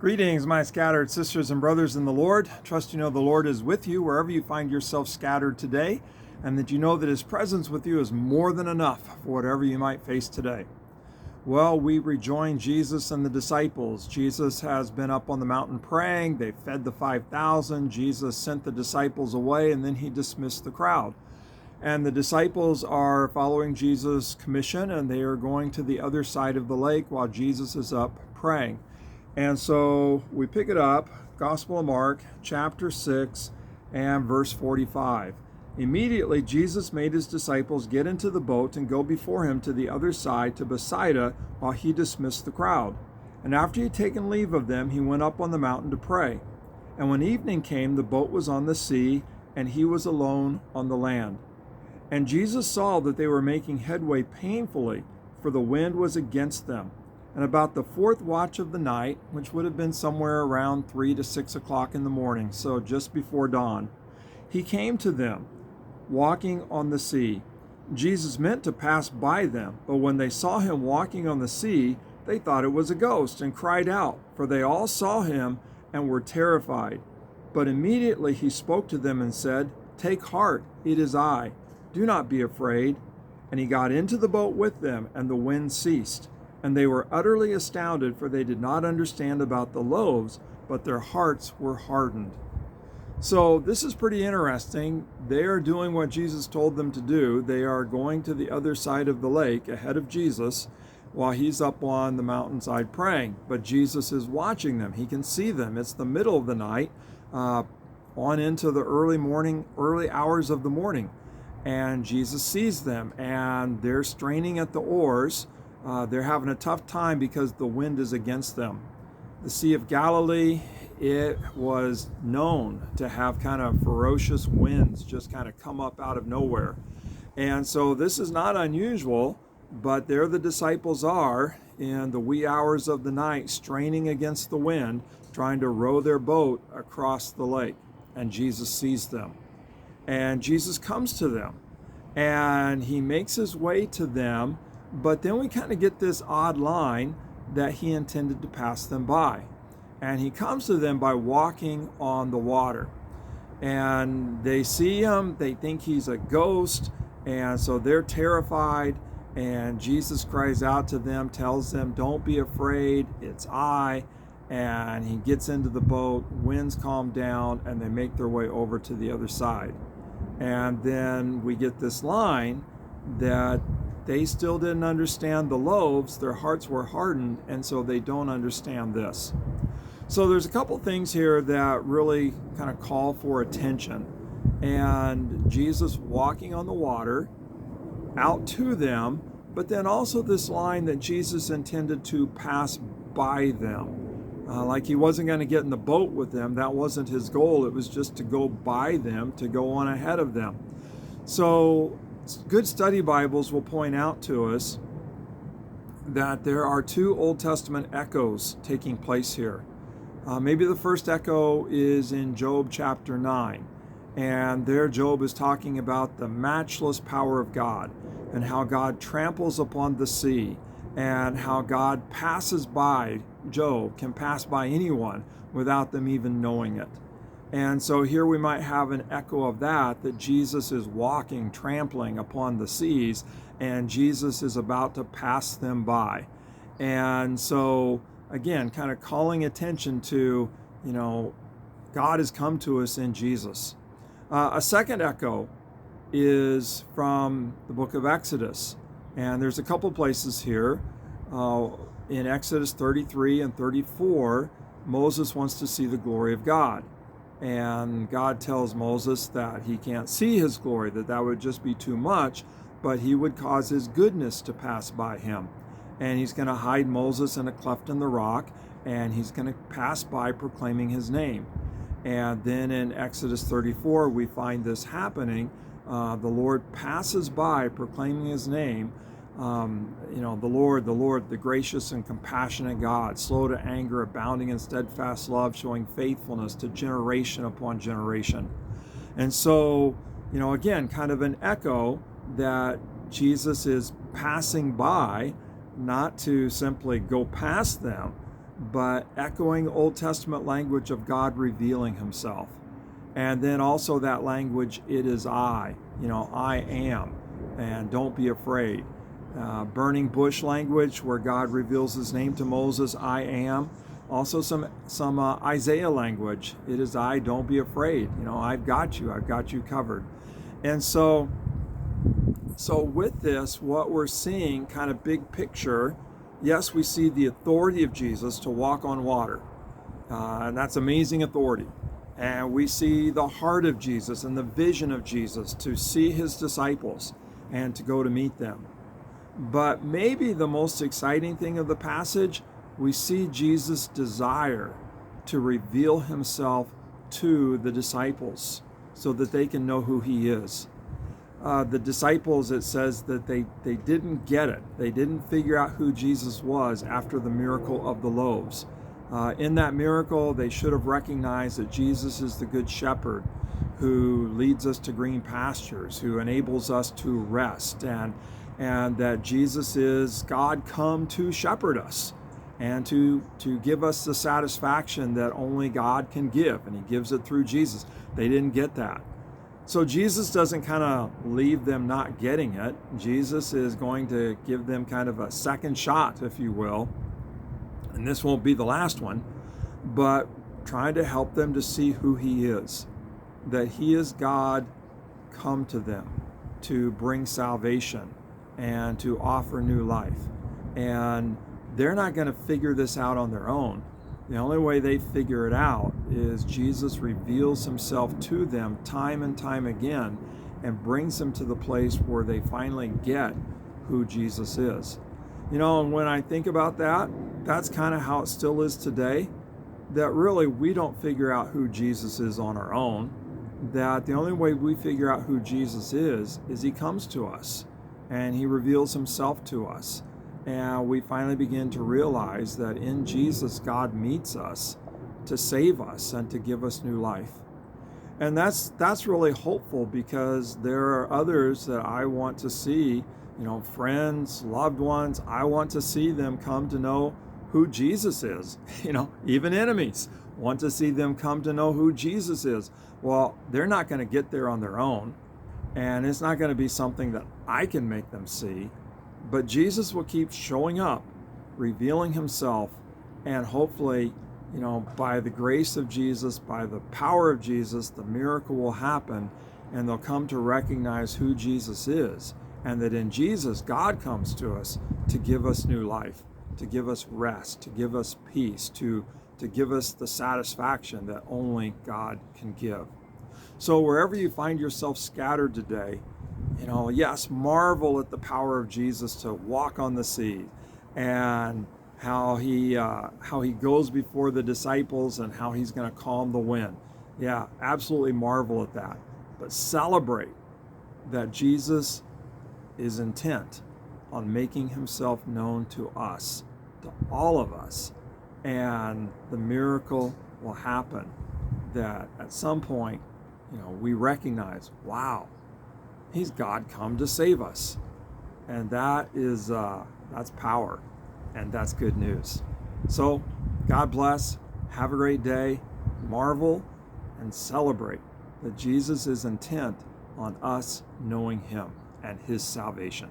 Greetings, my scattered sisters and brothers in the Lord. Trust you know the Lord is with you wherever you find yourself scattered today, and that you know that His presence with you is more than enough for whatever you might face today. Well, we rejoin Jesus and the disciples. Jesus has been up on the mountain praying. They fed the 5,000. Jesus sent the disciples away, and then He dismissed the crowd. And the disciples are following Jesus' commission, and they are going to the other side of the lake while Jesus is up praying. And so we pick it up, Gospel of Mark, chapter 6, and verse 45. Immediately Jesus made His disciples get into the boat and go before Him to the other side, to Bethsaida, while He dismissed the crowd. And after He had taken leave of them, He went up on the mountain to pray. And when evening came, the boat was on the sea, and He was alone on the land. And Jesus saw that they were making headway painfully, for the wind was against them. And about the fourth watch of the night, which would have been somewhere around 3 to 6 o'clock in the morning, so just before dawn, He came to them, walking on the sea. Jesus meant to pass by them, but when they saw Him walking on the sea, they thought it was a ghost and cried out, for they all saw Him and were terrified. But immediately He spoke to them and said, "Take heart, it is I. Do not be afraid." And He got into the boat with them, and the wind ceased. And they were utterly astounded, for they did not understand about the loaves, but their hearts were hardened. So this is pretty interesting. They are doing what Jesus told them to do. They are going to the other side of the lake ahead of Jesus while He's up on the mountainside praying. But Jesus is watching them. He can see them. It's the middle of the night, on into the early hours of the morning. And Jesus sees them, and they're straining at the oars. They're having a tough time because the wind is against them. The Sea of Galilee, it was known to have kind of ferocious winds just kind of come up out of nowhere. And so this is not unusual, but there the disciples are in the wee hours of the night, straining against the wind, trying to row their boat across the lake. And Jesus sees them. And Jesus comes to them, and He makes His way to them. But then we kind of get this odd line that He intended to pass them by. And He comes to them by walking on the water. And they see Him, they think He's a ghost, and so they're terrified. And Jesus cries out to them, tells them, "Don't be afraid, it's I." And He gets into the boat, winds calm down, and they make their way over to the other side. And then we get this line that they still didn't understand the loaves, their hearts were hardened, and so they don't understand this. So there's a couple things here that really kind of call for attention. And Jesus walking on the water out to them, but then also this line that Jesus intended to pass by them. Like He wasn't going to get in the boat with them. That wasn't His goal. It was just to go by them, to go on ahead of them. So good study Bibles will point out to us that there are two Old Testament echoes taking place here. Maybe the first echo is in Job chapter 9. And there Job is talking about the matchless power of God and how God tramples upon the sea and how God passes by. Job can pass by anyone without them even knowing it. And so here we might have an echo of that Jesus is walking, trampling upon the seas, and Jesus is about to pass them by. And so, again, kind of calling attention to, God has come to us in Jesus. A second echo is from the book of Exodus. And there's a couple places here. In Exodus 33 and 34, Moses wants to see the glory of God. And God tells Moses that he can't see His glory, that would just be too much, but He would cause His goodness to pass by him. And He's going to hide Moses in a cleft in the rock, and He's going to pass by proclaiming His name. And then in Exodus 34, we find this happening. The Lord passes by proclaiming His name. The Lord, the gracious and compassionate God, slow to anger, abounding in steadfast love, showing faithfulness to generation upon generation. And so, again, kind of an echo that Jesus is passing by, not to simply go past them, but echoing Old Testament language of God revealing himself. And then also that language, it is I, I am, and don't be afraid. Burning bush language where God reveals his name to Moses, I am. Also some Isaiah language, it is I, don't be afraid. I've got you covered. And so with this, what we're seeing, kind of big picture, yes, we see the authority of Jesus to walk on water, and that's amazing authority. And we see the heart of Jesus and the vision of Jesus to see his disciples and to go to meet them. But maybe the most exciting thing of the passage, we see Jesus' desire to reveal himself to the disciples so that they can know who he is. The disciples, it says that they didn't get it. They didn't figure out who Jesus was after the miracle of the loaves. In that miracle, they should have recognized that Jesus is the good shepherd who leads us to green pastures, who enables us to rest, and that Jesus is God come to shepherd us and to give us the satisfaction that only God can give, and he gives it through Jesus. They didn't get that. So Jesus doesn't kind of leave them not getting it. Jesus is going to give them kind of a second shot, if you will. And this won't be the last one, but trying to help them to see who he is, that he is God come to them to bring salvation and to offer new life. And they're not going to figure this out on their own. The only way they figure it out is Jesus reveals himself to them time and time again and brings them to the place where they finally get who Jesus is. And when I think about that, that's kind of how it still is today, that really we don't figure out who Jesus is on our own, that the only way we figure out who Jesus is he comes to us and he reveals himself to us. And we finally begin to realize that in Jesus, God meets us to save us and to give us new life. And that's really hopeful, because there are others that I want to see, friends, loved ones, I want to see them come to know who Jesus is. Even enemies want to see them come to know who Jesus is. Well, they're not going to get there on their own, and it's not going to be something that I can make them see. But Jesus will keep showing up, revealing himself, and hopefully, by the grace of Jesus, by the power of Jesus, the miracle will happen, and they'll come to recognize who Jesus is, and that in Jesus, God comes to us to give us new life, to give us rest, to give us peace, to give us the satisfaction that only God can give. So wherever you find yourself scattered today, yes, marvel at the power of Jesus to walk on the sea, and how he goes before the disciples and how he's going to calm the wind. Yeah, absolutely marvel at that. But celebrate that Jesus is intent on making himself known to us, to all of us, and the miracle will happen that at some point, we recognize, wow, he's God come to save us. And that is, that's power, and that's good news. So God bless, have a great day, marvel and celebrate that Jesus is intent on us knowing him and his salvation.